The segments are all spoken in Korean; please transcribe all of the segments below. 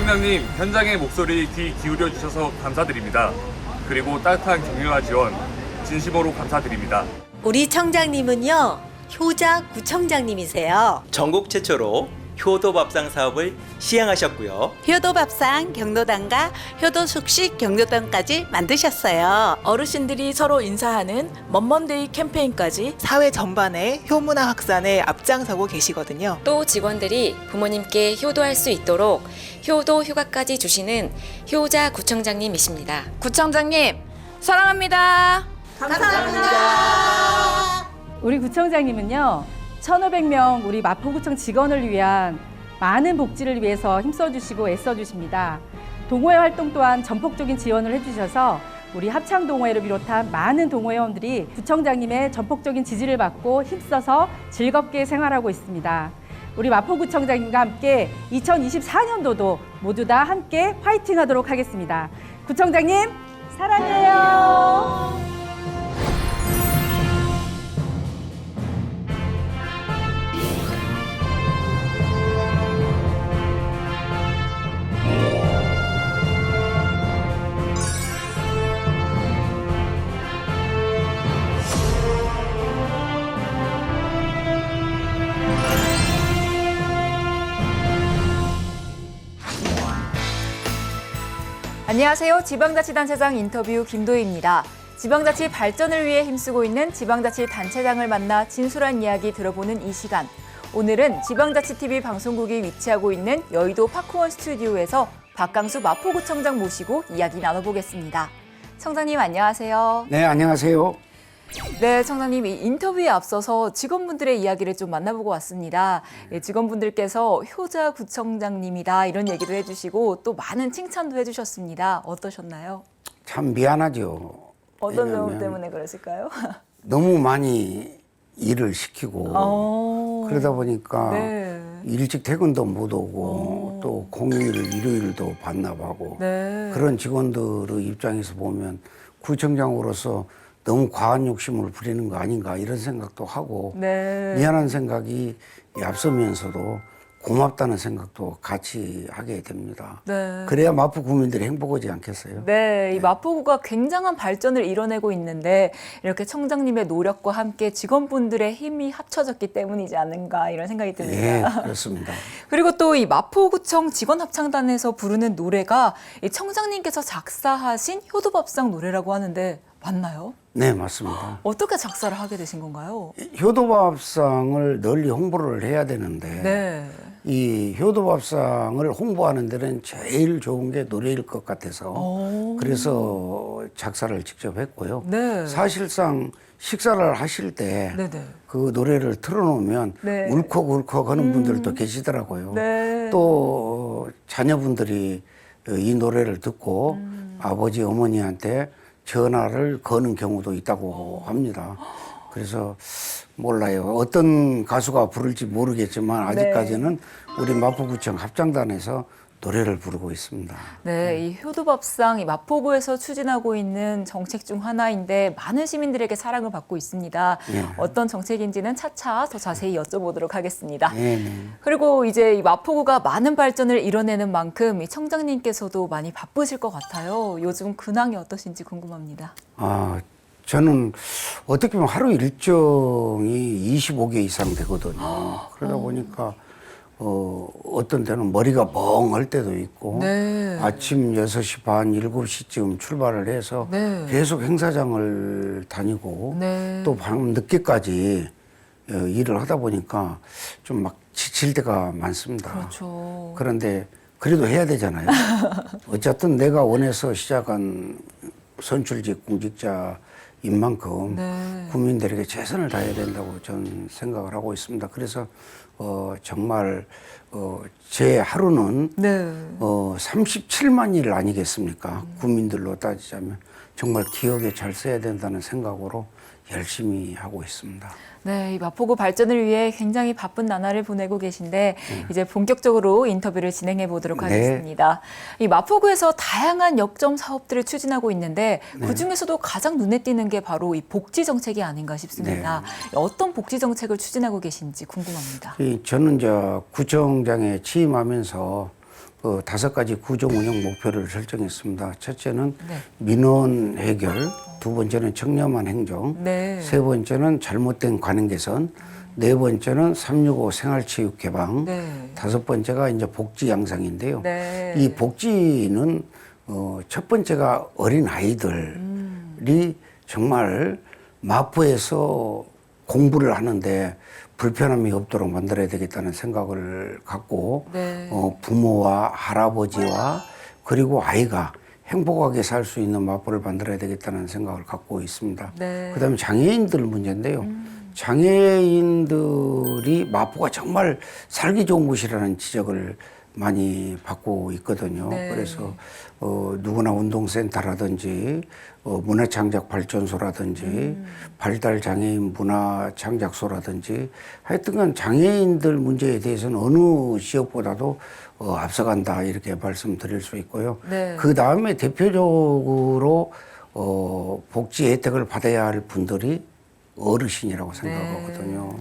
구청장님, 현장의 목소리 귀 기울여 주셔서 감사드립니다. 그리고 따뜻한 격려와 지원 진심으로 감사드립니다. 우리 청장님은요, 효자 구청장님이세요. 전국 최초로 효도밥상 사업을 시행하셨고요. 효도밥상 경로당과 효도숙식 경로당까지 만드셨어요. 어르신들이 서로 인사하는 먼먼데이 캠페인까지 사회 전반의 효문화 확산에 앞장서고 계시거든요. 또 직원들이 부모님께 효도할 수 있도록 효도 휴가까지 주시는 효자 구청장님이십니다. 구청장님 사랑합니다. 우리 구청장님은요, 1,500명 우리 마포구청 직원을 위한 많은 복지를 위해서 힘써주시고 애써주십니다. 동호회 활동 또한 전폭적인 지원을 해주셔서 우리 합창동호회를 비롯한 많은 동호회원들이 구청장님의 전폭적인 지지를 받고 힘써서 즐겁게 생활하고 있습니다. 우리 마포구청장님과 함께 2024년도도 모두 다 함께 화이팅 하도록 하겠습니다. 구청장님, 사랑해요. 안녕하세요. 지방자치단체장 인터뷰 김도희입니다. 지방자치 발전을 위해 힘쓰고 있는 지방자치단체장을 만나 진솔한 이야기 들어보는 이 시간. 오늘은 지방자치TV 방송국이 위치하고 있는 여의도 파크원 스튜디오에서 박강수 마포구청장 모시고 이야기 나눠보겠습니다. 청장님 안녕하세요. 네, 안녕하세요. 네, 청장님, 이 인터뷰에 앞서서 직원분들의 이야기를 좀 만나보고 왔습니다. 예, 직원분들께서 효자 구청장님이다 이런 얘기도 해주시고 또 많은 칭찬도 해주셨습니다. 어떠셨나요? 참 미안하죠. 어떤 왜냐면 점 때문에 그러실까요? 너무 많이 일을 시키고 그러다 보니까 네. 일찍 퇴근도 못 오고 또 공휴일, 일요일도 반납하고 네. 그런 직원들의 입장에서 보면 구청장으로서 너무 과한 욕심을 부리는 거 아닌가 이런 생각도 하고 네. 미안한 생각이 앞서면서도 고맙다는 생각도 같이 하게 됩니다. 네. 그래야 마포 구민들이 행복하지 않겠어요? 네, 이 마포구가 굉장한 발전을 이뤄내고 있는데 이렇게 청장님의 노력과 함께 직원분들의 힘이 합쳐졌기 때문이지 않은가 이런 생각이 듭니다. 네, 그렇습니다. 그리고 또 이 마포구청 직원합창단에서 부르는 노래가 이 청장님께서 작사하신 효도밥상 노래라고 하는데 맞나요? 네, 맞습니다. 어떻게 작사를 하게 되신 건가요? 효도밥상을 널리 홍보를 해야 되는데 네. 이 효도밥상을 홍보하는 데는 제일 좋은 게 노래일 것 같아서 그래서 작사를 직접 했고요. 네. 사실상 식사를 하실 때 네네. 그 노래를 틀어놓으면 네. 울컥울컥 하는 분들도 계시더라고요. 네. 또 자녀분들이 이 노래를 듣고 아버지, 어머니한테 전화를 거는 경우도 있다고 합니다. 그래서 몰라요. 어떤 가수가 부를지 모르겠지만 아직까지는 우리 마포구청 합창단에서 노래를 부르고 있습니다. 네, 이 효도밥상 이 마포구에서 추진하고 있는 정책 중 하나인데 많은 시민들에게 사랑을 받고 있습니다. 네. 어떤 정책인지는 차차 더 자세히 여쭤보도록 하겠습니다. 네, 네. 그리고 이제 이 마포구가 많은 발전을 이뤄내는 만큼 이 청장님께서도 많이 바쁘실 것 같아요. 요즘 근황이 어떠신지 궁금합니다. 아, 저는 어떻게 보면 하루 일정이 25개 이상 되거든요. 그러다 보니까 어떤 때는 머리가 멍할 때도 있고 네. 아침 6시 반, 7시쯤 출발을 해서 네. 계속 행사장을 다니고 네. 또 밤 늦게까지 일을 하다 보니까 좀 막 지칠 때가 많습니다. 그렇죠. 그런데 그래도 해야 되잖아요. 어쨌든 내가 원해서 시작한 선출직 공직자인 만큼 네. 국민들에게 최선을 다해야 된다고 저는 생각을 하고 있습니다. 그래서 정말 제 하루는 네. 37만 일 아니겠습니까? 국민들로 따지자면 정말 기억에 잘 써야 된다는 생각으로 열심히 하고 있습니다. 네, 이 마포구 발전을 위해 굉장히 바쁜 나날을 보내고 계신데 이제 본격적으로 인터뷰를 진행해 보도록 네. 하겠습니다. 이 마포구에서 다양한 역점 사업들을 추진하고 있는데 그중에서도 가장 눈에 띄는 게 바로 이 복지 정책이 아닌가 싶습니다. 어떤 복지 정책을 추진하고 계신지 궁금합니다. 저는 구청장에 취임하면서 그 5가지 구조 운영 목표를 설정했습니다. 첫째는 민원 해결, 두 번째는 청렴한 행정, 네. 세 번째는 잘못된 관행 개선, 네 번째는 365 생활체육 개방, 다섯 번째가 이제 복지 양상인데요. 네. 이 복지는 첫 번째가 어린 아이들이 정말 마포에서 공부를 하는데 불편함이 없도록 만들어야 되겠다는 생각을 갖고 부모와 할아버지와 그리고 아이가 행복하게 살 수 있는 마포를 만들어야 되겠다는 생각을 갖고 있습니다. 그다음에 장애인들 문제인데요. 장애인들이 마포가 정말 살기 좋은 곳이라는 지적을 많이 받고 있거든요. 그래서 누구나 운동센터라든지 문화창작 발전소라든지 발달장애인 문화창작소라든지 하여튼간 장애인들 문제에 대해서는 어느 지역보다도 앞서간다 이렇게 말씀드릴 수 있고요. 그 다음에 대표적으로 복지 혜택을 받아야 할 분들이 어르신이라고 생각하거든요.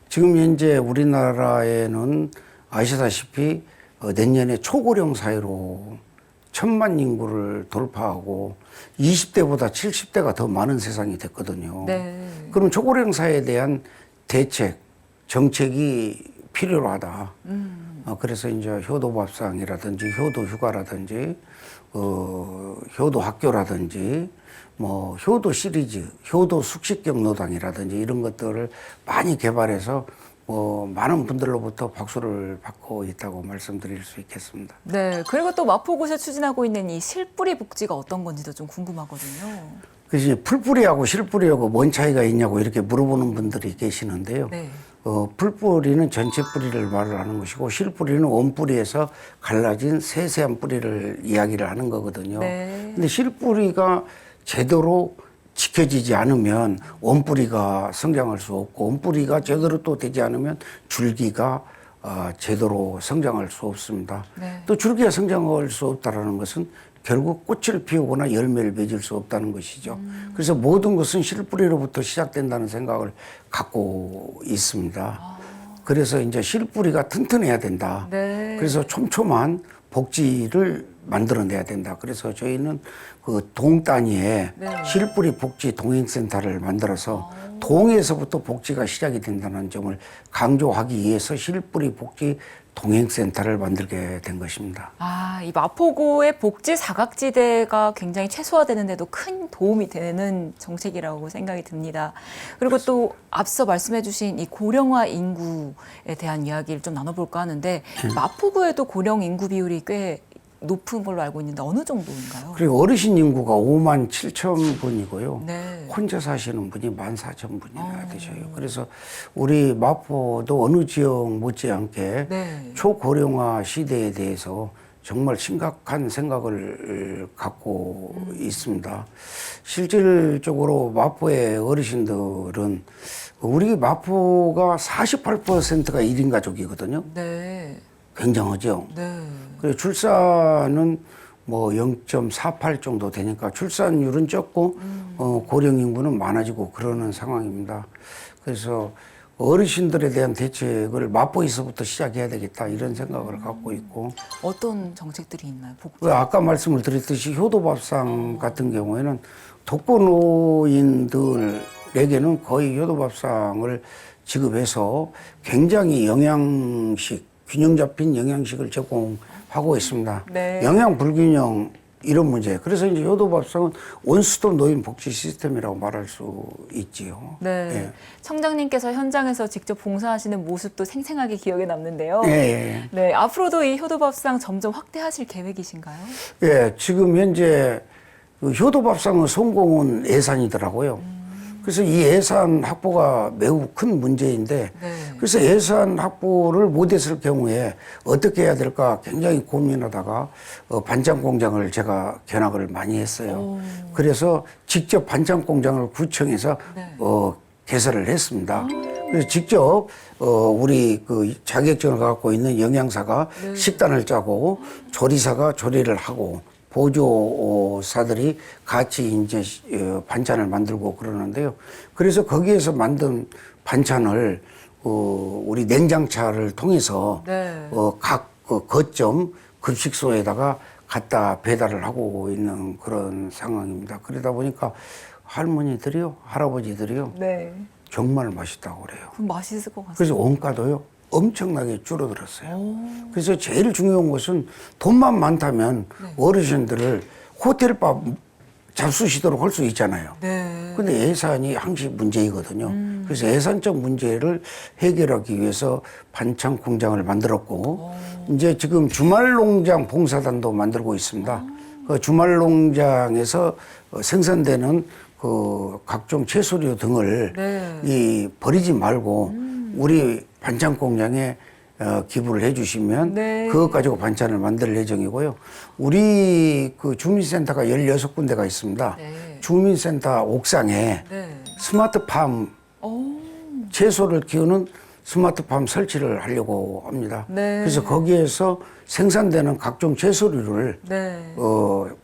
지금 현재 우리나라에는 아시다시피 내년에 초고령 사회로 1000만 인구를 돌파하고 20대보다 70대가 더 많은 세상이 됐거든요. 그럼 초고령 사회에 대한 대책, 정책이 필요로 하다. 그래서 이제 효도밥상이라든지 효도휴가라든지 효도 학교라든지 뭐 효도 시리즈, 효도 숙식 경로당이라든지 이런 것들을 많이 개발해서 많은 분들로부터 박수를 받고 있다고 말씀드릴 수 있겠습니다. 네. 그리고 또 마포구에서 추진하고 있는 이 실뿌리 복지가 어떤 건지도 좀 궁금하거든요. 그래서 풀뿌리하고 실뿌리하고 뭔 차이가 있냐고 이렇게 물어보는 분들이 계시는데요. 풀뿌리는 전체 뿌리를 말을 하는 것이고 실뿌리는 원뿌리에서 갈라진 세세한 뿌리를 이야기를 하는 거거든요. 근데 실뿌리가 제대로 지켜지지 않으면 원뿌리가 성장할 수 없고 원뿌리가 제대로 또 되지 않으면 줄기가 제대로 성장할 수 없습니다. 또 줄기가 성장할 수 없다는 것은 결국 꽃을 피우거나 열매를 맺을 수 없다는 것이죠. 그래서 모든 것은 실뿌리로부터 시작된다는 생각을 갖고 있습니다. 그래서 이제 실뿌리가 튼튼해야 된다. 그래서 촘촘한 복지를 만들어내야 된다. 그래서 저희는 그 동 단위에 실뿌리 복지 동행센터를 만들어서 동에서부터 복지가 시작이 된다는 점을 강조하기 위해서 실뿌리 복지 동행센터를 만들게 된 것입니다. 이 마포구의 복지 사각지대가 굉장히 최소화되는데도 큰 도움이 되는 정책이라고 생각이 듭니다. 그리고 또 앞서 말씀해 주신 이 고령화 인구에 대한 이야기를 좀 나눠볼까 하는데 마포구에도 고령 인구 비율이 꽤 높은 걸로 알고 있는데 어느 정도인가요? 그리고 어르신 인구가 5만 7천 분이고요. 혼자 사시는 분이 14,000분이나 되셔요. 그래서 우리 마포도 어느 지역 못지않게 초고령화 시대에 대해서 정말 심각한 생각을 갖고 있습니다. 실질적으로 마포의 어르신들은 우리 마포가 48%가 1인 가족이거든요. 굉장하죠. 그리고 출산은 뭐 0.48 정도 되니까 출산율은 적고 고령 인구는 많아지고 그러는 상황입니다. 그래서 어르신들에 대한 대책을 마포에서부터 시작해야 되겠다 이런 생각을 갖고 있고. 어떤 정책들이 있나요? 아까 말씀을 드렸듯이 효도밥상 같은 경우에는 독거노인들에게는 거의 효도밥상을 지급해서 굉장히 균형 잡힌 영양식을 제공하고 있습니다. 영양 불균형 이런 문제. 그래서 이제 효도밥상은 원스톱 노인 복지 시스템이라고 말할 수 있지요. 청장님께서 현장에서 직접 봉사하시는 모습도 생생하게 기억에 남는데요. 앞으로도 이 효도밥상 점점 확대하실 계획이신가요? 지금 현재 그 효도밥상의 성공은 예산이더라고요. 그래서 이 예산 확보가 매우 큰 문제인데 그래서 예산 확보를 못했을 경우에 어떻게 해야 될까 굉장히 고민하다가 반찬 공장을 제가 견학을 많이 했어요. 그래서 직접 반찬 공장을 구청에서 개설을 했습니다. 그래서 직접 우리 그 자격증을 갖고 있는 영양사가 식단을 짜고 조리사가 조리를 하고 보조사들이 같이 이제 반찬을 만들고 그러는데요. 그래서 거기에서 만든 반찬을 우리 냉장차를 통해서 각 거점 급식소에다가 갖다 배달을 하고 있는 그런 상황입니다. 그러다 보니까 할머니들이요, 할아버지들이요, 네. 정말 맛있다고 그래요. 그럼 맛있을 것 같습니다. 그래서 원가도요 엄청나게 줄어들었어요. 그래서 제일 중요한 것은 돈만 많다면 어르신들을 호텔밥 잡수시도록 할 수 있잖아요. 네. 근데 예산이 항시 문제이거든요. 그래서 예산적 문제를 해결하기 위해서 반찬 공장을 만들었고, 이제 지금 주말농장 봉사단도 만들고 있습니다. 그 주말농장에서 생산되는 그 각종 채소류 등을 이 버리지 말고 우리 반찬 공장에 기부를 해주시면 그것 가지고 반찬을 만들 예정이고요. 우리 그 주민센터가 16군데가 있습니다. 주민센터 옥상에 스마트팜 채소를 키우는 스마트팜 설치를 하려고 합니다. 그래서 거기에서 생산되는 각종 채소류를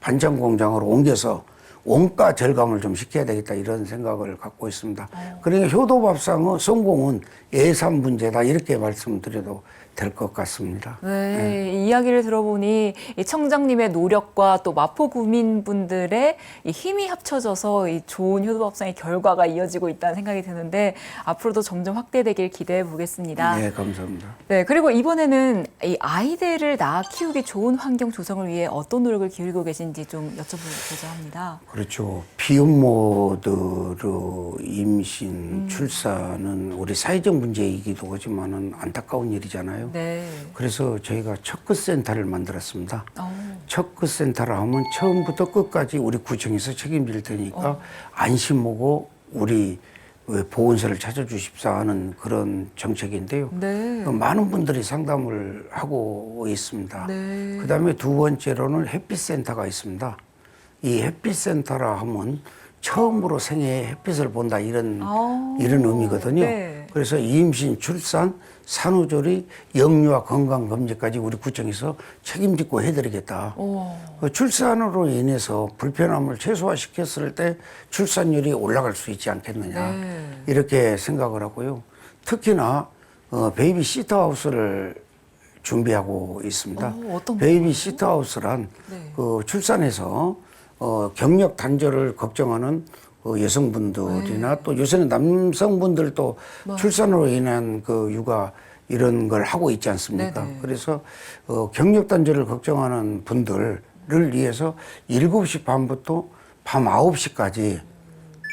반찬 공장으로 옮겨서 원가 절감을 좀 시켜야 되겠다 이런 생각을 갖고 있습니다. 그러니까 효도밥상의 성공은 예산 문제다 이렇게 말씀드려도 될 것 같습니다. 네, 이 이야기를 들어보니 이 청장님의 노력과 또 마포 구민분들의 이 힘이 합쳐져서 이 좋은 효도밥상의 결과가 이어지고 있다는 생각이 드는데 앞으로도 점점 확대되길 기대해 보겠습니다. 네, 감사합니다. 네, 그리고 이번에는 이 아이들을 낳아 키우기 좋은 환경 조성을 위해 어떤 노력을 기울이고 계신지 좀 여쭤보고자 합니다. 그렇죠. 비혼모들의 임신, 출산은 우리 사회적 문제이기도 하지만은 안타까운 일이잖아요. 네. 그래서 저희가 척크센터를 만들었습니다. 척크센터라 하면 처음부터 끝까지 우리 구청에서 책임질 테니까 안심하고 우리 보건소를 찾아주십사 하는 그런 정책인데요. 많은 분들이 상담을 하고 있습니다. 그다음에 두 번째로는 햇빛센터가 있습니다. 이 햇빛센터라 하면 처음으로 생애에 햇빛을 본다 이런 의미거든요. 그래서 임신, 출산, 산후조리, 영유아 건강검진까지 우리 구청에서 책임지고 해드리겠다. 출산으로 인해서 불편함을 최소화시켰을 때 출산율이 올라갈 수 있지 않겠느냐 이렇게 생각을 하고요. 특히나 베이비 시터하우스를 준비하고 있습니다. 베이비 시터하우스란 그 출산해서 경력 단절을 걱정하는 여성분들이나 또 요새는 남성분들도 출산으로 인한 그 육아 이런 걸 하고 있지 않습니까? 그래서 경력 단절을 걱정하는 분들을 위해서 7시 반부터 밤 9시까지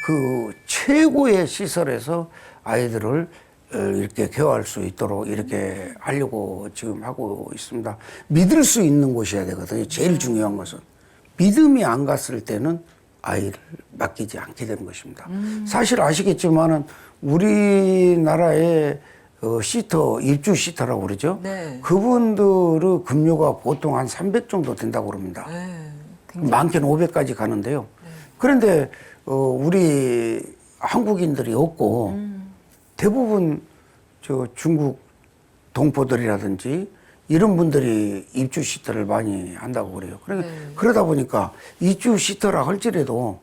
그 최고의 시설에서 아이들을 이렇게 케어할 수 있도록 이렇게 하려고 지금 하고 있습니다. 믿을 수 있는 곳이어야 되거든요. 제일 중요한 것은. 믿음이 안 갔을 때는 아이를 맡기지 않게 되는 것입니다. 사실 아시겠지만은 우리나라의 시터, 입주 시터라고 그러죠. 그분들의 급료가 보통 한 300 정도 된다고 그럽니다. 많게는 500까지 가는데요. 그런데 우리 한국인들이 없고 대부분 저 중국 동포들이라든지 이런 분들이 입주 시터를 많이 한다고 그래요. 그러다 보니까 입주 시터라 할지라도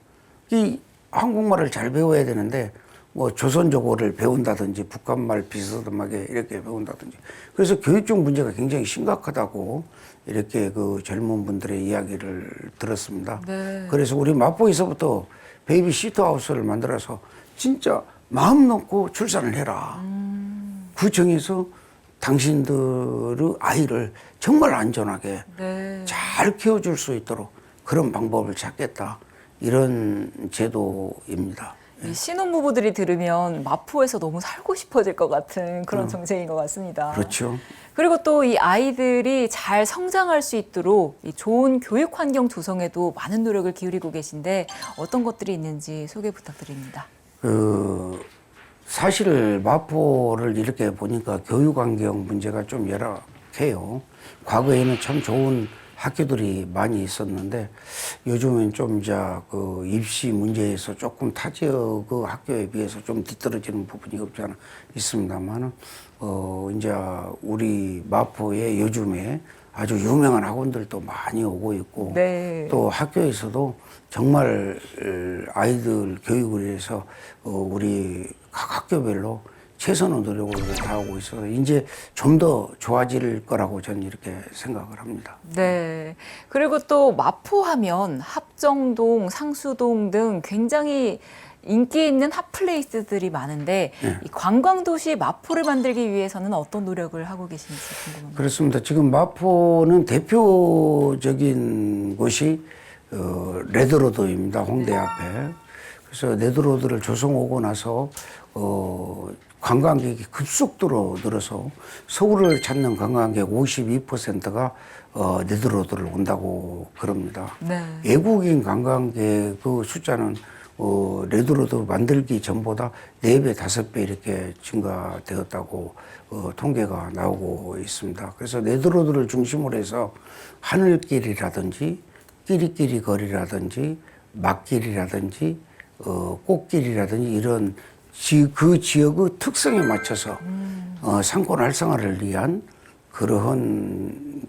이 한국말을 잘 배워야 되는데 뭐 조선족어를 배운다든지 북한말 비스듬하게 이렇게 배운다든지 그래서 교육적 문제가 굉장히 심각하다고 이렇게 그 젊은 분들의 이야기를 들었습니다. 그래서 우리 마포에서부터 베이비 시터하우스를 만들어서 진짜 마음 놓고 출산을 해라. 구청에서 당신들의 아이를 정말 안전하게 잘 키워줄 수 있도록 그런 방법을 찾겠다. 이런 제도입니다. 이 신혼부부들이 들으면 마포에서 너무 살고 싶어질 것 같은 그런 정책인 것 같습니다. 그렇죠. 그리고 또 이 아이들이 잘 성장할 수 있도록 이 좋은 교육 환경 조성에도 많은 노력을 기울이고 계신데 어떤 것들이 있는지 소개 부탁드립니다. 사실 마포를 이렇게 보니까 교육 환경 문제가 좀 열악해요. 과거에는 참 좋은 학교들이 많이 있었는데 요즘은 좀 이제 그 입시 문제에서 조금 타 지역의 학교에 비해서 좀 뒤떨어지는 부분이 없지 않아 있습니다만은 이제 우리 마포에 요즘에 아주 유명한 학원들도 많이 오고 있고 또 학교에서도 정말 아이들 교육을 위해서 우리 각 학교별로 최선의 노력을 다하고 있어서 이제 좀 더 좋아질 거라고 저는 이렇게 생각을 합니다. 네. 그리고 또 마포하면 합정동, 상수동 등 굉장히 인기 있는 핫플레이스들이 많은데 네. 이 관광도시 마포를 만들기 위해서는 어떤 노력을 하고 계신지 궁금합니다. 그렇습니다. 지금 마포는 대표적인 곳이 레드로드입니다. 홍대 앞에. 그래서 레드로드를 조성하고 나서 관광객이 급속도로 늘어서 서울을 찾는 관광객 52%가 레드로드를 온다고 그럽니다. 네. 외국인 관광객 그 숫자는 레드로드 만들기 전보다 4배, 5배 이렇게 증가되었다고 통계가 나오고 있습니다. 그래서 레드로드를 중심으로 해서 하늘길이라든지 끼리끼리 거리라든지 막길이라든지 꽃길이라든지 이런 그 지역의 특성에 맞춰서 상권 활성화를 위한 그러한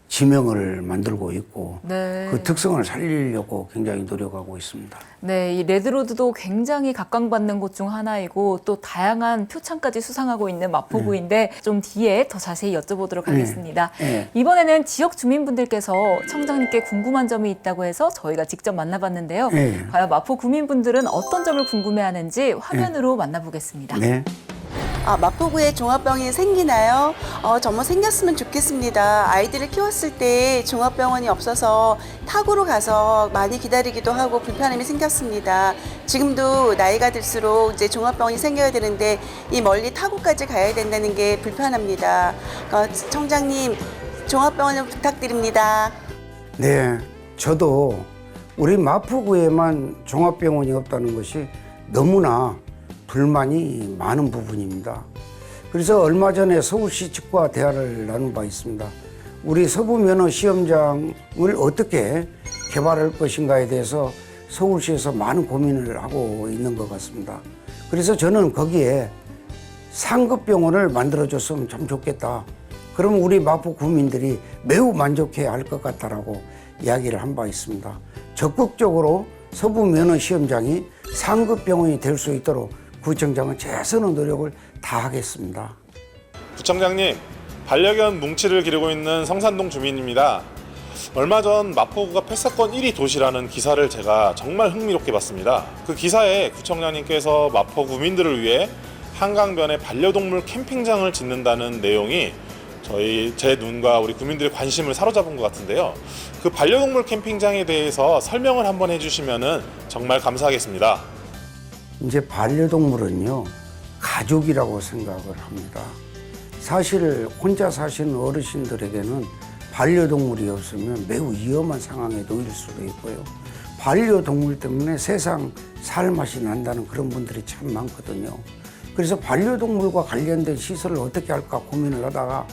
지명을 만들고 있고 네. 그 특성을 살리려고 굉장히 노력하고 있습니다. 네, 이 레드로드도 굉장히 각광받는 곳 중 하나이고 또 다양한 표창까지 수상하고 있는 마포구인데 좀 뒤에 더 자세히 여쭤보도록 하겠습니다. 네. 이번에는 지역 주민분들께서 청장님께 궁금한 점이 있다고 해서 저희가 직접 만나봤는데요. 네. 과연 마포 구민분들은 어떤 점을 궁금해하는지 화면으로 만나보겠습니다. 네. 마포구에 종합병원이 생기나요? 정말 생겼으면 좋겠습니다. 아이들을 키웠을 때 종합병원이 없어서 타구로 가서 많이 기다리기도 하고 불편함이 생겼습니다. 지금도 나이가 들수록 이제 종합병원이 생겨야 되는데 이 멀리 타구까지 가야 된다는 게 불편합니다. 청장님, 종합병원을 부탁드립니다. 네, 저도 우리 마포구에만 종합병원이 없다는 것이 너무나 불만이 많은 부분입니다. 그래서 얼마 전에 서울시 측과 대화를 나눈 바 있습니다. 우리 서부면허 시험장을 어떻게 개발할 것인가에 대해서 서울시에서 많은 고민을 하고 있는 것 같습니다. 그래서 저는 거기에 상급병원을 만들어줬으면 참 좋겠다. 그러면 우리 마포 구민들이 매우 만족해야 할 것 같다라고 이야기를 한 바 있습니다. 적극적으로 서부면허 시험장이 상급병원이 될 수 있도록 구청장은 최선의 노력을 다하겠습니다. 구청장님, 반려견 뭉치를 기르고 있는 성산동 주민입니다. 얼마 전 마포구가 폐사권 1위 도시라는 기사를 제가 정말 흥미롭게 봤습니다. 그 기사에 구청장님께서 마포 구민들을 위해 한강변에 반려동물 캠핑장을 짓는다는 내용이 제 눈과 우리 구민들의 관심을 사로잡은 것 같은데요. 그 반려동물 캠핑장에 대해서 설명을 한번 해주시면 정말 감사하겠습니다. 이제 반려동물은요, 가족이라고 생각을 합니다. 사실 혼자 사시는 어르신들에게는 반려동물이 없으면 매우 위험한 상황에 놓일 수도 있고요. 반려동물 때문에 세상 살맛이 난다는 그런 분들이 참 많거든요. 그래서 반려동물과 관련된 시설을 어떻게 할까 고민을 하다가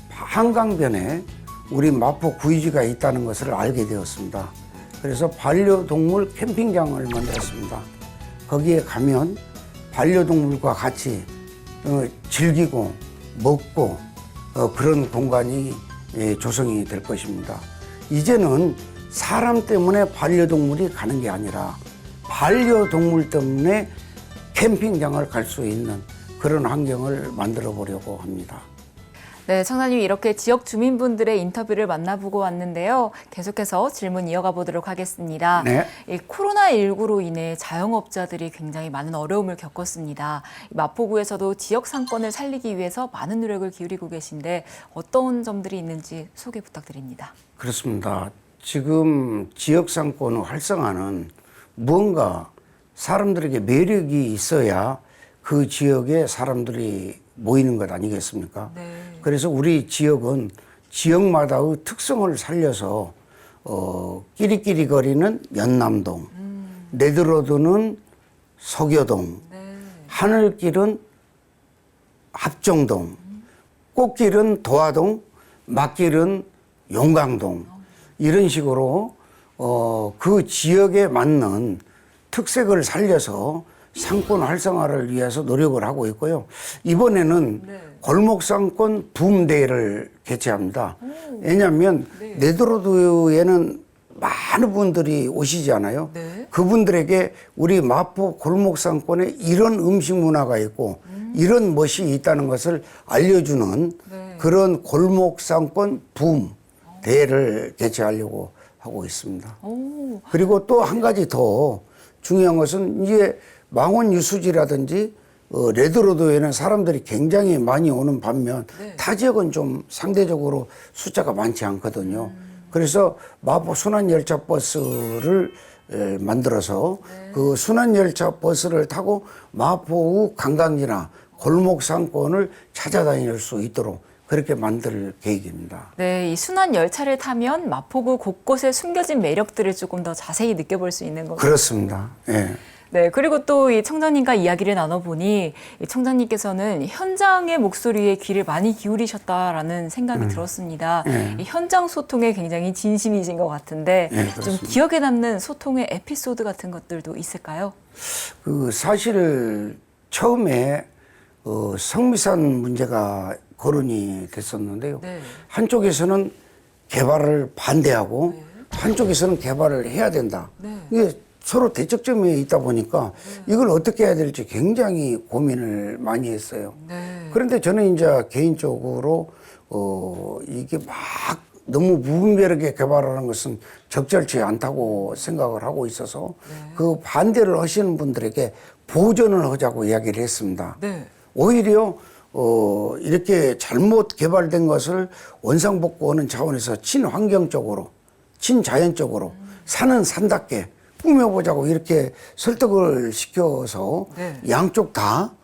한강변에 우리 마포 구이지가 있다는 것을 알게 되었습니다. 그래서 반려동물 캠핑장을 만들었습니다. 거기에 가면 반려동물과 같이 즐기고 먹고 그런 공간이 조성이 될 것입니다. 이제는 사람 때문에 반려동물이 가는 게 아니라 반려동물 때문에 캠핑장을 갈 수 있는 그런 환경을 만들어 보려고 합니다. 네, 청장님 이렇게 지역 주민분들의 인터뷰를 만나보고 왔는데요. 계속해서 질문 이어가 보도록 하겠습니다. 네. 이 코로나19로 인해 자영업자들이 굉장히 많은 어려움을 겪었습니다. 마포구에서도 지역 상권을 살리기 위해서 많은 노력을 기울이고 계신데 어떤 점들이 있는지 소개 부탁드립니다. 그렇습니다. 지금 지역 상권 활성화는 무언가 사람들에게 매력이 있어야 그 지역에 사람들이 모이는 것 아니겠습니까? 네. 그래서 우리 지역은 지역마다의 특성을 살려서 끼리끼리 거리는 연남동, 레드로드는 서교동, 네. 하늘길은 합정동, 꽃길은 도화동, 막길은 용강동 이런 식으로 그 지역에 맞는 특색을 살려서 상권 활성화를 위해서 노력을 하고 있고요. 이번에는 골목상권 붐대회를 개최합니다. 왜냐하면 레드로드에는 많은 분들이 오시잖아요. 그분들에게 우리 마포 골목상권에 이런 음식 문화가 있고 이런 멋이 있다는 것을 알려주는 그런 골목상권 붐 대회를 개최하려고 하고 있습니다. 그리고 또 한 가지 더 중요한 것은 이제 망원 유수지라든지 레드로드에는 사람들이 굉장히 많이 오는 반면 타 지역은 좀 상대적으로 숫자가 많지 않거든요. 그래서 마포 순환열차 버스를 만들어서 그 순환열차 버스를 타고 마포구 관광지나 골목 상권을 찾아다닐 수 있도록 그렇게 만들 계획입니다. 네, 이 순환 열차를 타면 마포구 곳곳에 숨겨진 매력들을 조금 더 자세히 느껴볼 수 있는 거죠. 그렇습니다. 예. 네, 그리고 또 이 청장님과 이야기를 나눠보니 이 청장님께서는 현장의 목소리에 귀를 많이 기울이셨다라는 생각이 들었습니다. 이 현장 소통에 굉장히 진심이신 것 같은데 좀 기억에 남는 소통의 에피소드 같은 것들도 있을까요? 그 사실 처음에 성미산 문제가 거론이 됐었는데요. 한쪽에서는 개발을 반대하고 한쪽에서는 개발을 해야 된다. 이게 서로 대척점에 있다 보니까 이걸 어떻게 해야 될지 굉장히 고민을 많이 했어요. 그런데 저는 이제 개인적으로 이게 막 너무 무분별하게 개발하는 것은 적절치 않다고 생각을 하고 있어서 그 반대를 하시는 분들에게 보전을 하자고 이야기를 했습니다. 오히려 이렇게 잘못 개발된 것을 원상복구하는 차원에서 친환경적으로, 친자연적으로 사는 산답게 꾸며보자고 이렇게 설득을 시켜서 양쪽 다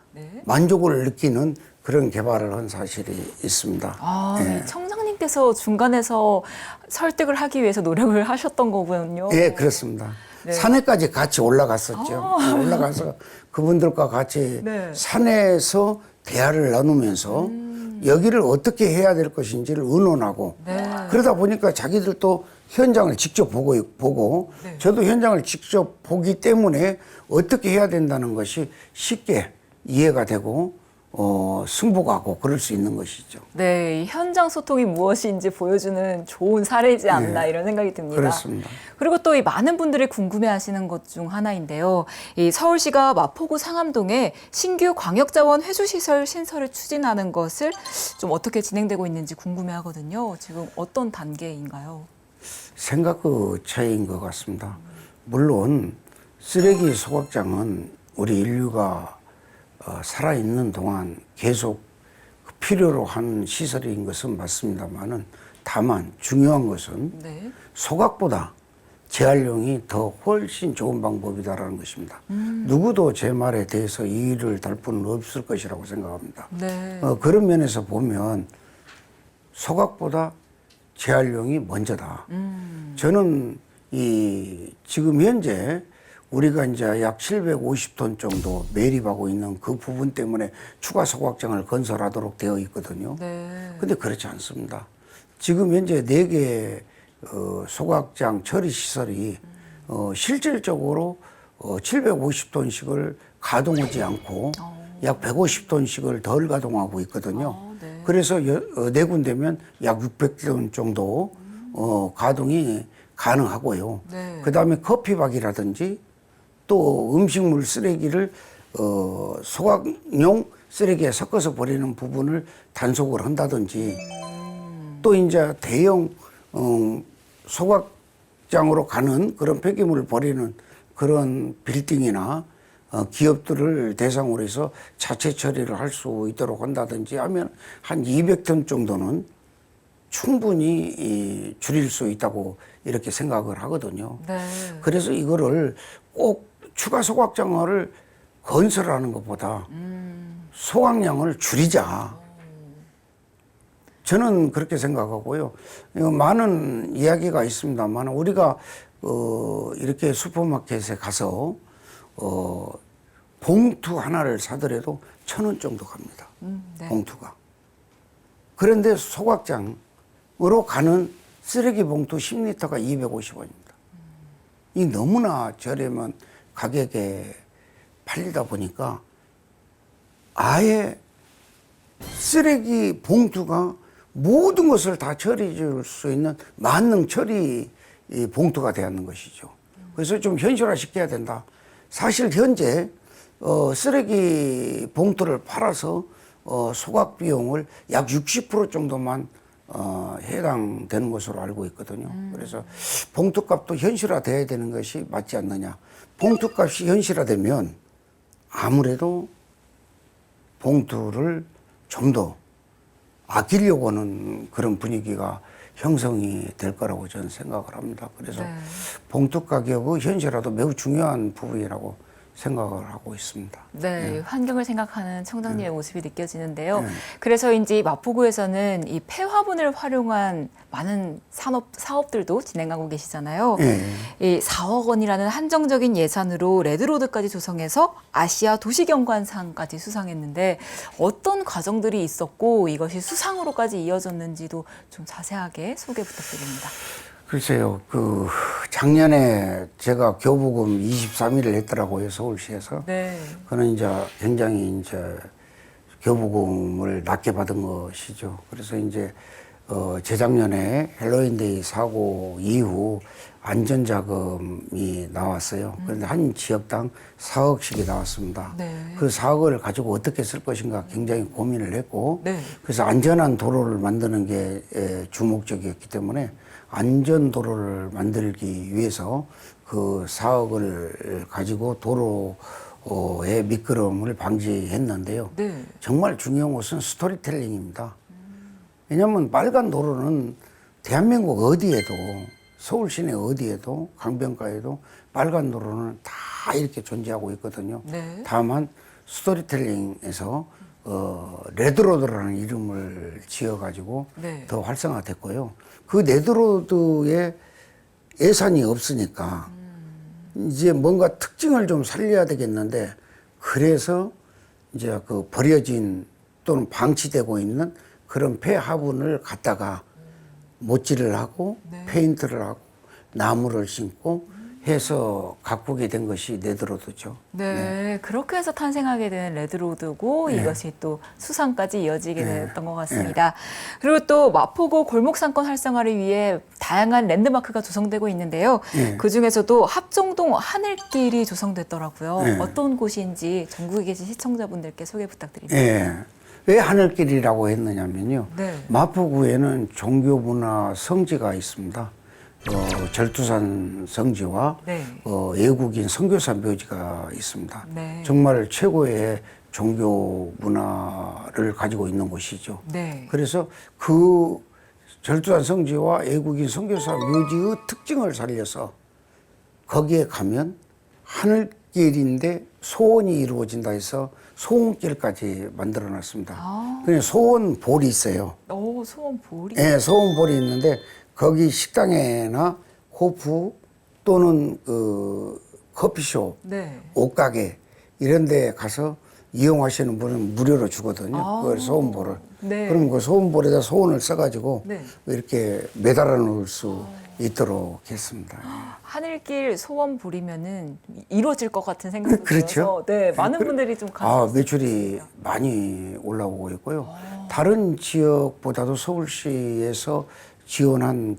만족을 느끼는 그런 개발을 한 사실이 있습니다. 네, 청장님께서 중간에서 설득을 하기 위해서 노력을 하셨던 거군요. 예, 그렇습니다. 산에까지 같이 올라갔었죠. 올라가서 그분들과 같이 산에서 대화를 나누면서 여기를 어떻게 해야 될 것인지를 의논하고 그러다 보니까 자기들도 현장을 직접 보고 저도 현장을 직접 보기 때문에 어떻게 해야 된다는 것이 쉽게 이해가 되고 승부가고 그럴 수 있는 것이죠. 네, 이 현장 소통이 무엇인지 보여주는 좋은 사례이지 않나 이런 생각이 듭니다. 그렇습니다. 그리고 또 이 많은 분들이 궁금해하시는 것 중 하나인데요. 이 서울시가 마포구 상암동에 신규 광역자원 회수시설 신설을 추진하는 것을 좀 어떻게 진행되고 있는지 궁금해하거든요. 지금 어떤 단계인가요? 생각 그 차이인 것 같습니다. 물론 쓰레기 소각장은 우리 인류가 살아있는 동안 계속 필요로 한 시설인 것은 맞습니다만은 다만 중요한 것은 소각보다 재활용이 더 훨씬 좋은 방법이다라는 것입니다. 누구도 제 말에 대해서 이의를 달 분은 없을 것이라고 생각합니다. 그런 면에서 보면 소각보다 재활용이 먼저다. 저는 지금 현재 우리가 이제 약 750톤 정도 매립하고 있는 그 부분 때문에 추가 소각장을 건설하도록 되어 있거든요. 근데 그렇지 않습니다. 지금 현재 4개 소각장 처리 시설이 실질적으로 750톤씩을 가동하지 않고 약 150톤씩을 덜 가동하고 있거든요. 그래서 4군데면 약 600톤 정도 가동이 가능하고요. 그다음에 커피박이라든지 또 음식물 쓰레기를 소각용 쓰레기에 섞어서 버리는 부분을 단속을 한다든지 또 이제 대형 소각장으로 가는 그런 폐기물을 버리는 그런 빌딩이나 기업들을 대상으로 해서 자체 처리를 할 수 있도록 한다든지 하면 한 200톤 정도는 충분히 줄일 수 있다고 이렇게 생각을 하거든요. 그래서 이거를 꼭 추가 소각장을 건설하는 것보다 소각량을 줄이자. 저는 그렇게 생각하고요. 많은 이야기가 있습니다만 우리가 이렇게 슈퍼마켓에 가서 봉투 하나를 사더라도 1,000원 정도 갑니다. 봉투가. 그런데 소각장으로 가는 쓰레기 봉투 10리터가 250원입니다. 이 너무나 저렴한 가격에 팔리다 보니까 아예 쓰레기 봉투가 모든 것을 다 처리해 줄 수 있는 만능 처리 봉투가 되었는 것이죠. 그래서 좀 현실화 시켜야 된다. 사실 현재 쓰레기 봉투를 팔아서 소각 비용을 약 60% 정도만 해당되는 것으로 알고 있거든요. 그래서 봉투값도 현실화돼야 되는 것이 맞지 않느냐. 봉투값이 현실화되면 아무래도 봉투를 좀 더 아끼려고 하는 그런 분위기가 형성이 될 거라고 저는 생각을 합니다. 그래서 봉투 가격의 현실화도 매우 중요한 부분이라고 생각을 하고 있습니다. 네, 환경을 생각하는 청장님의 모습이 느껴지는데요. 그래서인지 마포구에서는 이 폐화분을 활용한 많은 사업들도 진행하고 계시잖아요. 이 4억 원이라는 한정적인 예산으로 레드로드까지 조성해서 아시아 도시경관상까지 수상했는데 어떤 과정들이 있었고 이것이 수상으로까지 이어졌는지도 좀 자세하게 소개 부탁드립니다. 글쎄요, 작년에 제가 교부금 23일을 했더라고요, 서울시에서. 네. 그는 이제 굉장히 교부금을 낮게 받은 것이죠. 그래서 재작년에 헬로윈데이 사고 이후 안전자금이 나왔어요. 그런데 한 지역당 4억씩이 나왔습니다. 그 4억을 가지고 어떻게 쓸 것인가 굉장히 고민을 했고, 그래서 안전한 도로를 만드는 게 주목적이었기 때문에 안전도로를 만들기 위해서 그 4억을 가지고 도로의 미끄럼을 방지했는데요. 정말 중요한 것은 스토리텔링입니다. 왜냐하면 빨간 도로는 대한민국 어디에도, 서울 시내 어디에도, 강변가에도 빨간 도로는 다 이렇게 존재하고 있거든요. 다만 스토리텔링에서 레드로드라는 이름을 지어가지고 더 활성화됐고요. 그 레드로드에 예산이 없으니까 이제 뭔가 특징을 좀 살려야 되겠는데, 그래서 이제 버려진 또는 방치되고 있는 그런 폐화분을 갖다가 못질을 하고 페인트를 하고 나무를 심고 해서 가꾸게 된 것이 레드로드죠. 네, 그렇게 해서 탄생하게 된 레드로드고 이것이 또 수상까지 이어지게 됐던 것 같습니다. 그리고 또 마포구 골목상권 활성화를 위해 다양한 랜드마크가 조성되고 있는데요. 그중에서도 합정동 하늘길이 조성됐더라고요. 어떤 곳인지 전국에 계신 시청자분들께 소개 부탁드립니다. 왜 하늘길이라고 했느냐면요. 마포구에는 종교문화 성지가 있습니다. 절두산 성지와 외국인 선교사 묘지가 있습니다. 정말 최고의 종교 문화를 가지고 있는 곳이죠. 그래서 그 절두산 성지와 외국인 선교사 묘지의 특징을 살려서 거기에 가면 하늘길인데 소원이 이루어진다 해서 소원길까지 만들어 놨습니다. 그냥 소원볼이 있어요. 소원볼이? 네, 소원볼이 있는데 거기 식당에나 호프 또는 커피숍, 옷가게 이런 데 가서 이용하시는 분은 무료로 주거든요. 그 소원볼을. 그럼 그 소원볼에다 소원을 써가지고 이렇게 매달아 놓을 수 있도록 했습니다. 하늘길 소원볼이면은 이루어질 것 같은 생각이 들어서 많은 분들이 좀 매출이 많이 올라오고 있고요. 다른 지역보다도 서울시에서 지원한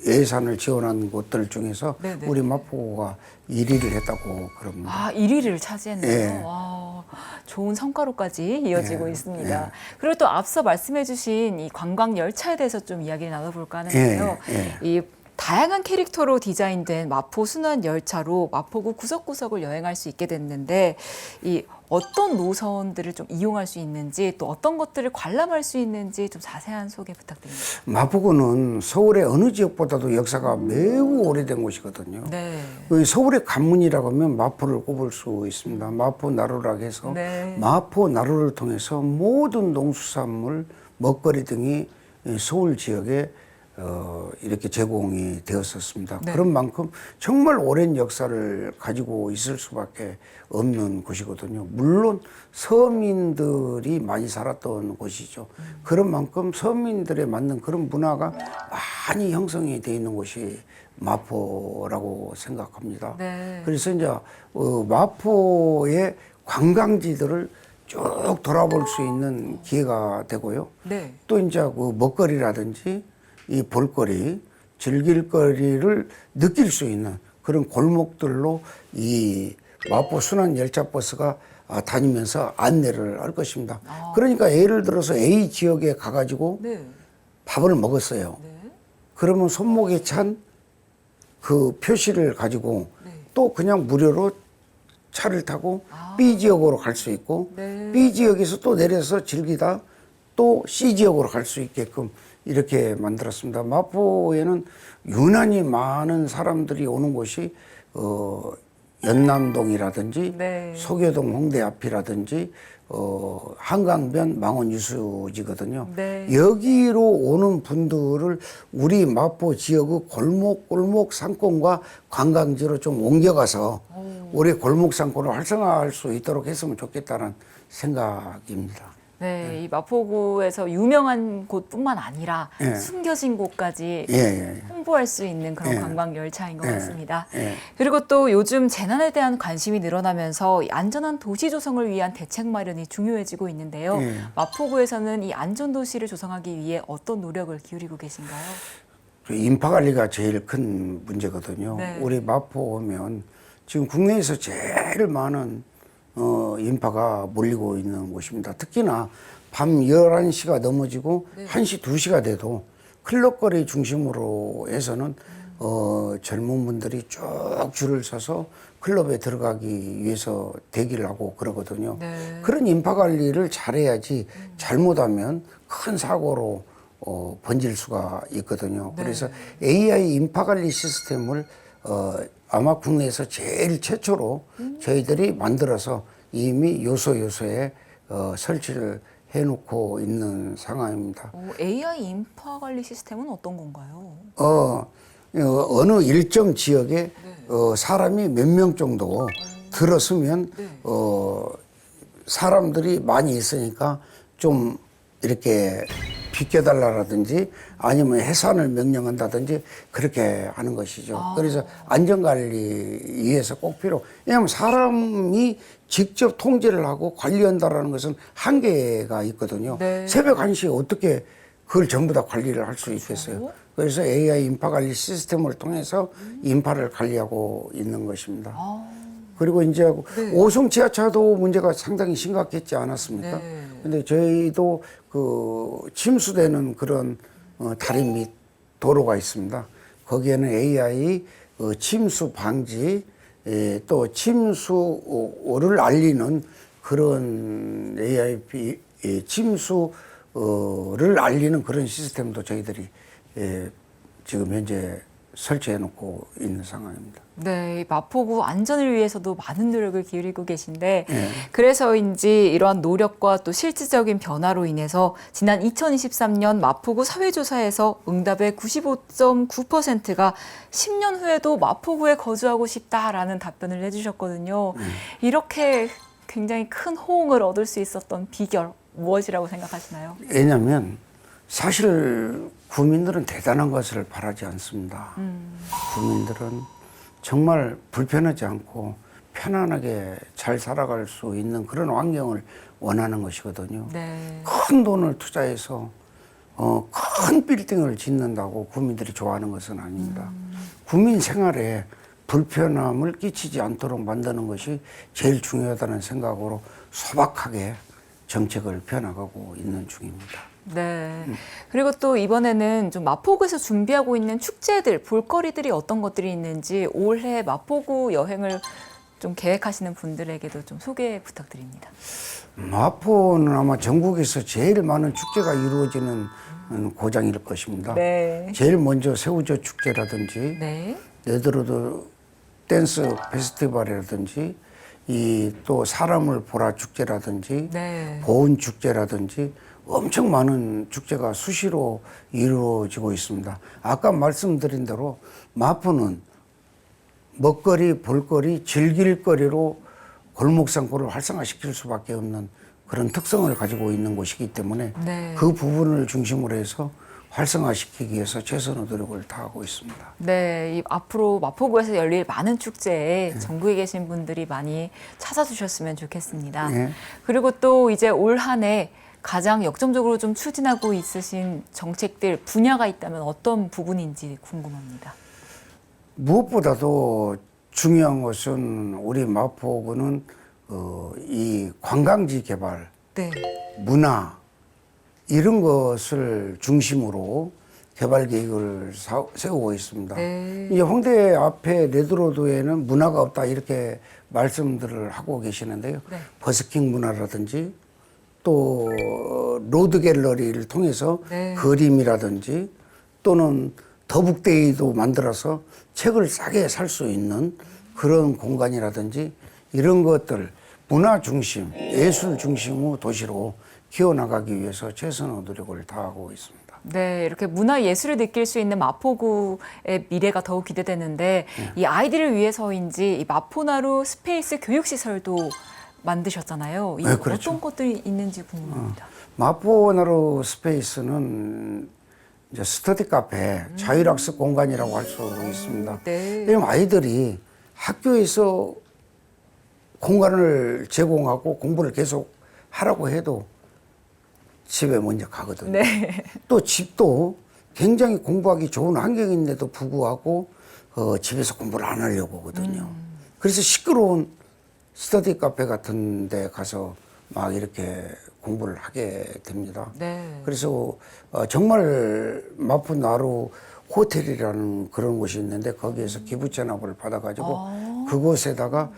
예산을 지원한 곳들 중에서 우리 마포구가 1위를 했다고 그럽니다. 1위를 차지했네요. 좋은 성과로까지 이어지고 있습니다. 그리고 또 앞서 말씀해 주신 이 관광 열차에 대해서 좀 이야기를 나눠볼까 하는데요. 이 다양한 캐릭터로 디자인된 마포 순환 열차로 마포구 구석구석을 여행할 수 있게 됐는데 이 어떤 노선들을 좀 이용할 수 있는지 또 어떤 것들을 관람할 수 있는지 좀 자세한 소개 부탁드립니다. 마포구는 서울의 어느 지역보다도 역사가 매우 오래된 곳이거든요. 서울의 관문이라고 하면 마포를 꼽을 수 있습니다. 마포 나루라고 해서 마포 나루를 통해서 모든 농수산물, 먹거리 등이 서울 지역에 이렇게 제공이 되었었습니다. 그런 만큼 정말 오랜 역사를 가지고 있을 수밖에 없는 곳이거든요. 물론 서민들이 많이 살았던 곳이죠. 그런 만큼 서민들에 맞는 그런 문화가 많이 형성이 되어 있는 곳이 마포라고 생각합니다. 그래서 이제 마포의 관광지들을 쭉 돌아볼 수 있는 기회가 되고요. 또 이제 먹거리라든지 이 볼거리, 즐길거리를 느낄 수 있는 그런 골목들로 이 마포 순환 열차 버스가 다니면서 안내를 할 것입니다. 그러니까 예를 들어서 A 지역에 가가지고 네. 밥을 먹었어요. 그러면 손목에 찬 그 표시를 가지고 또 그냥 무료로 차를 타고 B 지역으로 갈 수 있고 B 지역에서 또 내려서 즐기다 또 C 지역으로 갈 수 있게끔 이렇게 만들었습니다. 마포에는 유난히 많은 사람들이 오는 곳이 연남동이라든지 소교동 홍대 앞이라든지 한강변 망원 유수지거든요. 여기로 오는 분들을 우리 마포 지역의 골목 상권과 관광지로 좀 옮겨가서 우리 골목 상권을 활성화할 수 있도록 했으면 좋겠다는 생각입니다. 네, 이 마포구에서 유명한 곳뿐만 아니라 예. 숨겨진 곳까지 예. 홍보할 수 있는 그런 예. 관광 열차인 것 예. 같습니다. 예. 그리고 또 요즘 재난에 대한 관심이 늘어나면서 이 안전한 도시 조성을 위한 대책 마련이 중요해지고 있는데요. 예. 마포구에서는 이 안전 도시를 조성하기 위해 어떤 노력을 기울이고 계신가요? 인파 관리가 제일 큰 문제거든요. 네. 우리 마포 오면 지금 국내에서 제일 많은 인파가 몰리고 있는 곳입니다. 특히나 밤 11시가 넘어지고 1시, 2시가 돼도 클럽거리 중심으로 해서는 젊은 분들이 쭉 줄을 서서 클럽에 들어가기 위해서 대기를 하고 그러거든요. 그런 인파 관리를 잘해야지 잘못하면 큰 사고로 번질 수가 있거든요. 그래서 AI 인파 관리 시스템을 아마 국내에서 제일 최초로 저희들이 만들어서 이미 요소에 설치를 해놓고 있는 상황입니다. AI 인파 관리 시스템은 어떤 건가요? 어느 일정 지역에 사람이 몇 명 정도 들었으면 사람들이 많이 있으니까 좀 이렇게 비켜달라든지 아니면 해산을 명령한다든지 그렇게 하는 것이죠. 그래서 안전관리 위해서 꼭 필요. 왜냐하면 사람이 직접 통제를 하고 관리한다라는 것은 한계가 있거든요. 새벽 1시에 어떻게 그걸 전부 다 관리를 할 수 있겠어요. 그래서 AI 인파 관리 시스템을 통해서 인파를 관리하고 있는 것입니다. 그리고 이제 5성 지하차도 문제가 상당히 심각했지 않았습니까? 근데 저희도 그 침수되는 그런 다리 및 도로가 있습니다. 거기에는 AI 침수 방지 또 침수를 알리는 그런 AI 침수를 알리는 그런 시스템도 저희들이 지금 현재 설치해 놓고 있는 상황입니다. 네, 마포구 안전을 위해서도 많은 노력을 기울이고 계신데 그래서인지 이러한 노력과 또 실질적인 변화로 인해서 지난 2023년 마포구 사회조사에서 응답의 95.9%가 10년 후에도 마포구에 거주하고 싶다라는 답변을 해주셨거든요. 이렇게 굉장히 큰 호응을 얻을 수 있었던 비결 무엇이라고 생각하시나요? 왜냐하면 사실 구민들은 대단한 것을 바라지 않습니다. 구민들은 정말 불편하지 않고 편안하게 잘 살아갈 수 있는 그런 환경을 원하는 것이거든요. 큰 돈을 투자해서 큰 빌딩을 짓는다고 구민들이 좋아하는 것은 아닙니다. 구민 생활에 불편함을 끼치지 않도록 만드는 것이 제일 중요하다는 생각으로 소박하게 정책을 펴나가고 있는 중입니다. 네. 그리고 또 이번에는 좀 마포구에서 준비하고 있는 축제들, 볼거리들이 어떤 것들이 있는지 올해 마포구 여행을 좀 계획하시는 분들에게도 좀 소개 부탁드립니다. 마포는 아마 전국에서 제일 많은 축제가 이루어지는 고장일 것입니다. 제일 먼저 새우젓 축제라든지 네드로드 댄스 페스티벌이라든지 이 또 사람을 보라 축제라든지 보은 축제라든지 엄청 많은 축제가 수시로 이루어지고 있습니다. 아까 말씀드린 대로 마포는 먹거리, 볼거리, 즐길거리로 골목상권을 활성화시킬 수밖에 없는 그런 특성을 가지고 있는 곳이기 때문에 그 부분을 중심으로 해서 활성화시키기 위해서 최선의 노력을 다하고 있습니다. 네, 이 앞으로 마포구에서 열릴 많은 축제에 전국에 계신 분들이 많이 찾아주셨으면 좋겠습니다. 그리고 또 이제 올 한 해 가장 역점적으로 좀 추진하고 있으신 정책들 분야가 있다면 어떤 부분인지 궁금합니다. 무엇보다도 중요한 것은 우리 마포구는 이 관광지 개발, 네. 문화 이런 것을 중심으로 개발 계획을 세우고 있습니다. 네. 이제 홍대 앞에 레드로드에는 문화가 없다 이렇게 말씀들을 하고 계시는데요. 네. 버스킹 문화라든지 또 로드 갤러리를 통해서 네. 그림이라든지 또는 더북데이도 만들어서 책을 싸게 살 수 있는 그런 공간이라든지 이런 것들 문화 중심, 예술 중심의 도시로 키워나가기 위해서 최선의 노력을 다하고 있습니다. 네, 이렇게 문화 예술을 느낄 수 있는 마포구의 미래가 더욱 기대되는데 이 아이들을 위해서인지 이 마포나루 스페이스 교육시설도 만드셨잖아요. 이 네, 그렇죠. 어떤 것들이 있는지 궁금합니다. 마포나루 스페이스는 이제 스터디 카페, 자율학습 공간이라고 할 수 있습니다. 네. 왜냐면 아이들이 학교에서 공간을 제공하고 공부를 계속 하라고 해도 집에 먼저 가거든요. 네. 또 집도 굉장히 공부하기 좋은 환경인데도 불구하고 집에서 공부를 안 하려고 하거든요. 그래서 시끄러운 스터디 카페 같은 데 가서 막 이렇게 공부를 하게 됩니다. 네. 그래서 정말 마포나루 호텔이라는 그런 곳이 있는데 거기에서 기부 전압을 받아가지고 그곳에다가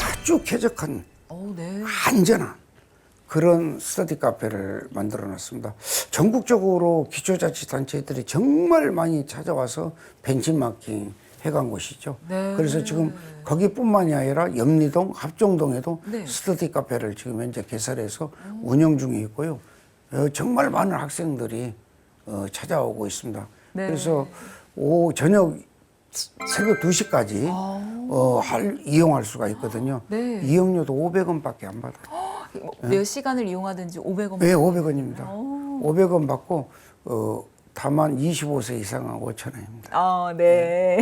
아주 쾌적한 네. 안전한 그런 스터디 카페를 만들어 놨습니다. 전국적으로 기초자치단체들이 정말 많이 찾아와서 벤치마킹 해간 곳이죠. 네. 그래서 지금 거기뿐만이 아니라 염리동, 합정동에도 네. 스터디 카페를 지금 현재 개설해서 운영 중에 있고요. 정말 많은 학생들이 찾아오고 있습니다. 네. 그래서 저녁 새벽 2시까지 이용할 수가 있거든요. 네. 이용료도 500원밖에 안 받아요. 몇 시간을 이용하든지 500원. 네, 500원입니다. 500원 받고 다만 25세 이상은 5,000원입니다. 네.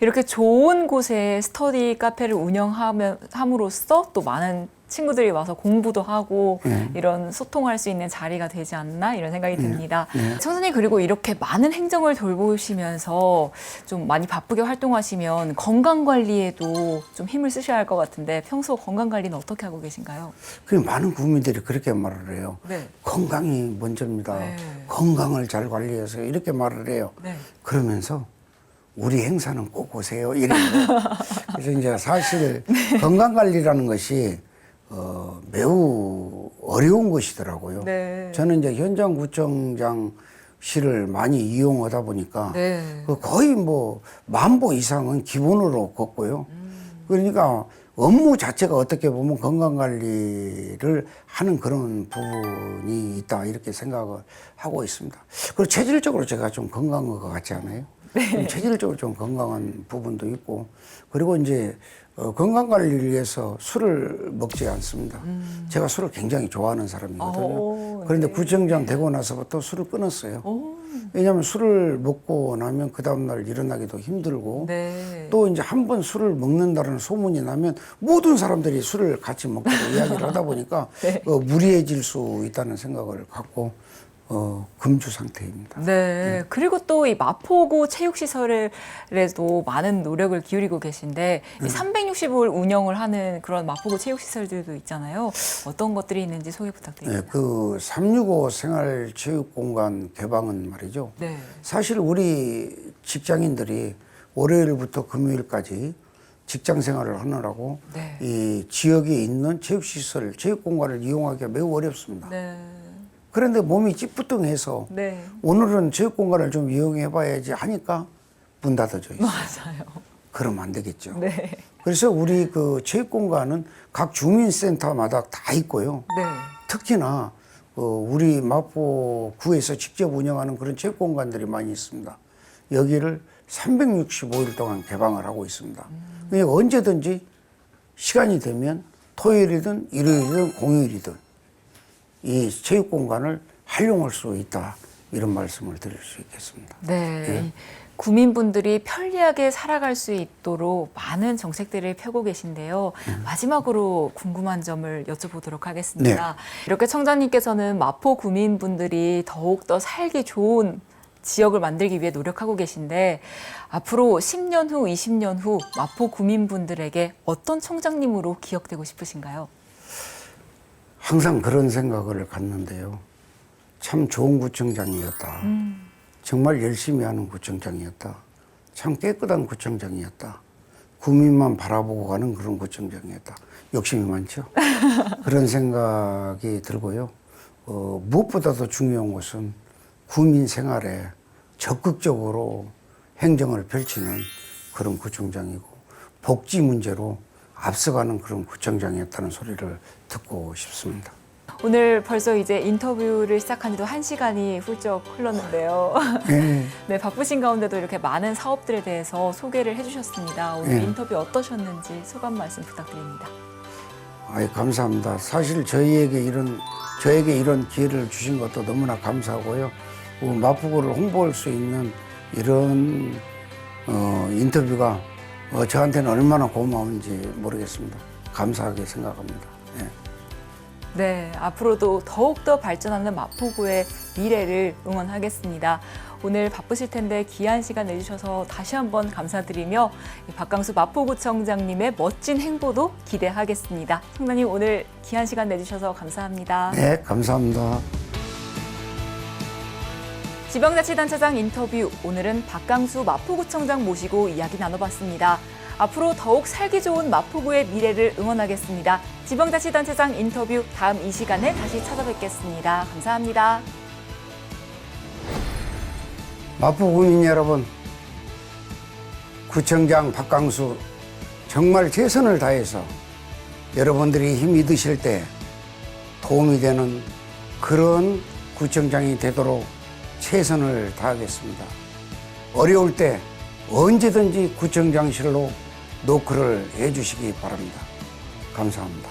이렇게 좋은 곳에 스터디 카페를 운영함으로써 또 많은 친구들이 와서 공부도 하고 이런 소통할 수 있는 자리가 되지 않나 이런 생각이 듭니다. 선생님 그리고 이렇게 많은 행정을 돌보시면서 좀 많이 바쁘게 활동하시면 건강 관리에도 좀 힘을 쓰셔야 할 것 같은데 평소 건강 관리는 어떻게 하고 계신가요? 그 많은 국민들이 그렇게 말을 해요. 네. 건강이 먼저입니다. 네. 건강을 잘 관리해서 이렇게 말을 해요. 네. 그러면서 우리 행사는 꼭 오세요. 이래요. 그래서 이제 사실 건강 관리라는 것이 매우 어려운 것이더라고요. 네. 저는 이제 현장구청장실을 많이 이용하다 보니까 네. 거의 뭐 10,000보 이상은 기본으로 걷고요. 그러니까 업무 자체가 어떻게 보면 건강관리를 하는 그런 부분이 있다 이렇게 생각을 하고 있습니다. 그리고 체질적으로 제가 좀 건강한 것 같지 않아요? 좀 체질적으로 좀 건강한 부분도 있고 그리고 이제 건강 관리를 위해서 술을 먹지 않습니다. 제가 술을 굉장히 좋아하는 사람이거든요. 그런데 구청장 되고 나서부터 술을 끊었어요. 왜냐하면 술을 먹고 나면 그 다음날 일어나기도 힘들고 또 이제 한 번 술을 먹는다는 소문이 나면 모든 사람들이 술을 같이 먹고 이야기를 하다 보니까 무리해질 수 있다는 생각을 갖고 금주 상태입니다. 네. 그리고 또 이 마포구 체육시설에도 많은 노력을 기울이고 계신데 이 365일 운영을 하는 그런 마포구 체육시설들도 있잖아요. 어떤 것들이 있는지 소개 부탁드립니다. 네, 그 365 생활체육공간 개방은 말이죠. 네. 사실 우리 직장인들이 월요일부터 금요일까지 직장 생활을 하느라고 네. 이 지역에 있는 체육시설, 체육공간을 이용하기가 매우 어렵습니다. 네. 그런데 몸이 찌뿌둥해서 네. 오늘은 체육공간을 좀 이용해봐야지 하니까 문 닫아져 있어요. 맞아요. 그러면 안 되겠죠. 네. 그래서 우리 그 체육공간은 각 주민센터마다 다 있고요. 네. 특히나 우리 마포구에서 직접 운영하는 그런 체육공간들이 많이 있습니다. 여기를 365일 동안 개방을 하고 있습니다. 그러니까 언제든지 시간이 되면 토요일이든 일요일이든 공휴일이든 이 체육공간을 활용할 수 있다. 이런 말씀을 드릴 수 있겠습니다. 네. 예. 구민분들이 편리하게 살아갈 수 있도록 많은 정책들을 펴고 계신데요. 마지막으로 궁금한 점을 여쭤보도록 하겠습니다. 이렇게 청장님께서는 마포 구민분들이 더욱더 살기 좋은 지역을 만들기 위해 노력하고 계신데 앞으로 10년 후, 20년 후 마포 구민분들에게 어떤 청장님으로 기억되고 싶으신가요? 항상 그런 생각을 갖는데요. 참 좋은 구청장이었다. 정말 열심히 하는 구청장이었다. 참 깨끗한 구청장이었다. 구민만 바라보고 가는 그런 구청장이었다. 욕심이 많죠. 그런 생각이 들고요. 무엇보다도 중요한 것은 구민 생활에 적극적으로 행정을 펼치는 그런 구청장이고 복지 문제로 앞서가는 그런 구청장이었다는 소리를 듣고 싶습니다. 오늘 벌써 이제 인터뷰를 시작한 지도 1시간이 훌쩍 흘렀는데요. 네, 바쁘신 가운데도 이렇게 많은 사업들에 대해서 소개를 해주셨습니다. 오늘 인터뷰 어떠셨는지 소감 말씀 부탁드립니다. 감사합니다. 사실 저에게 이런 기회를 주신 것도 너무나 감사하고요. 마포구를 홍보할 수 있는 이런 인터뷰가 저한테는 얼마나 고마운지 모르겠습니다. 감사하게 생각합니다. 네, 앞으로도 더욱더 발전하는 마포구의 미래를 응원하겠습니다. 오늘 바쁘실 텐데 귀한 시간 내주셔서 다시 한번 감사드리며 박강수 마포구청장님의 멋진 행보도 기대하겠습니다. 청장님 오늘 귀한 시간 내주셔서 감사합니다. 네, 감사합니다. 지방자치단체장 인터뷰, 오늘은 박강수 마포구청장 모시고 이야기 나눠봤습니다. 앞으로 더욱 살기 좋은 마포구의 미래를 응원하겠습니다. 지방자치단체장 인터뷰 다음 이 시간에 다시 찾아뵙겠습니다. 감사합니다. 마포구민 여러분, 구청장 박강수 정말 최선을 다해서 여러분들이 힘이 드실 때 도움이 되는 그런 구청장이 되도록 최선을 다하겠습니다. 어려울 때 언제든지 구청장실로 노크를 해주시기 바랍니다. 감사합니다.